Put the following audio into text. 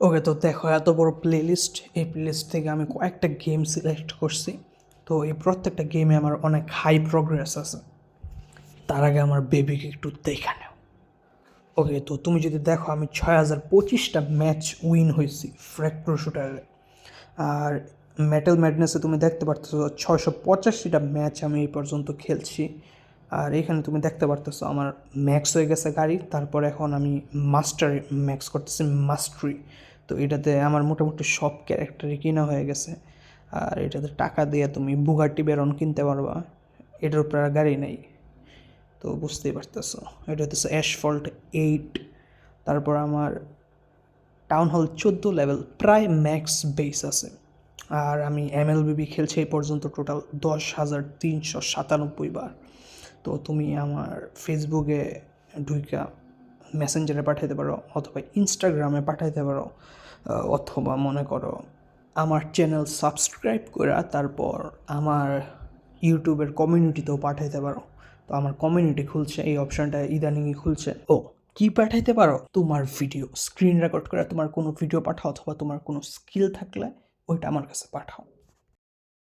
ওকে, তো দেখো এত বড় প্লেলিস্ট, এই প্লেলিস্ট থেকে আমি কয়েকটা গেম সিলেক্ট করছি। তো এই প্রত্যেকটা গেমে আমার অনেক হাই প্রোগ্রেস আছে। তার আগে আমার বেবিকে একটু দেখা নেও। ওকে, তো তুমি যদি দেখো আমি 6025টা ম্যাচ উইন হয়েছি ফ্র্যাগ প্রো শুটারে। আর মেটাল ম্যাডনেসে তুমি দেখতে পারতেছো 685টা ম্যাচ আমি এই পর্যন্ত খেলছি। আর এখানে তুমি দেখতে পারতেছো আমার ম্যাক্স হয়ে গেছে গাড়ি, তারপর এখন আমি মাস্টার ম্যাক্স করতেছি, মাস্টারি। তো এটাতে আমার মোটামুটি সব ক্যারেক্টারই কিনা হয়ে গেছে। আর এটাতে টাকা দিয়ে তুমি বুগাটি বেরন কিনতে পারবা, এটার উপর আর গাড়ি নেই। তো বুঝতেই পারতেছো এটা হচ্ছে অ্যাশফল্ট 8। তারপর আমার টাউন হল 14 লেভেল, প্রায় ম্যাক্স বেস আছে। আর আমি MLBB খেলছি এই পর্যন্ত টোটাল 10,397 বার। তো তুমি আমার ফেসবুকে ঢুইকা মেসেঞ্জারে পাঠাইতে পারো, অথবা ইনস্টাগ্রামে পাঠাইতে পারো, অথবা মনে করো আমার চ্যানেল সাবস্ক্রাইব করে তারপর আমার ইউটিউবের কমিউনিটিতেও পাঠাইতে পারো। তো আমার কমিউনিটি খুলছে, এই অপশানটা ইদানিংই খুলছে। ও কি পাঠাইতে পারো, তোমার ভিডিও স্ক্রিন রেকর্ড করে তোমার কোনো ভিডিও পাঠাও, অথবা তোমার কোনো স্কিল থাকলে ওইটা আমার কাছে পাঠাও।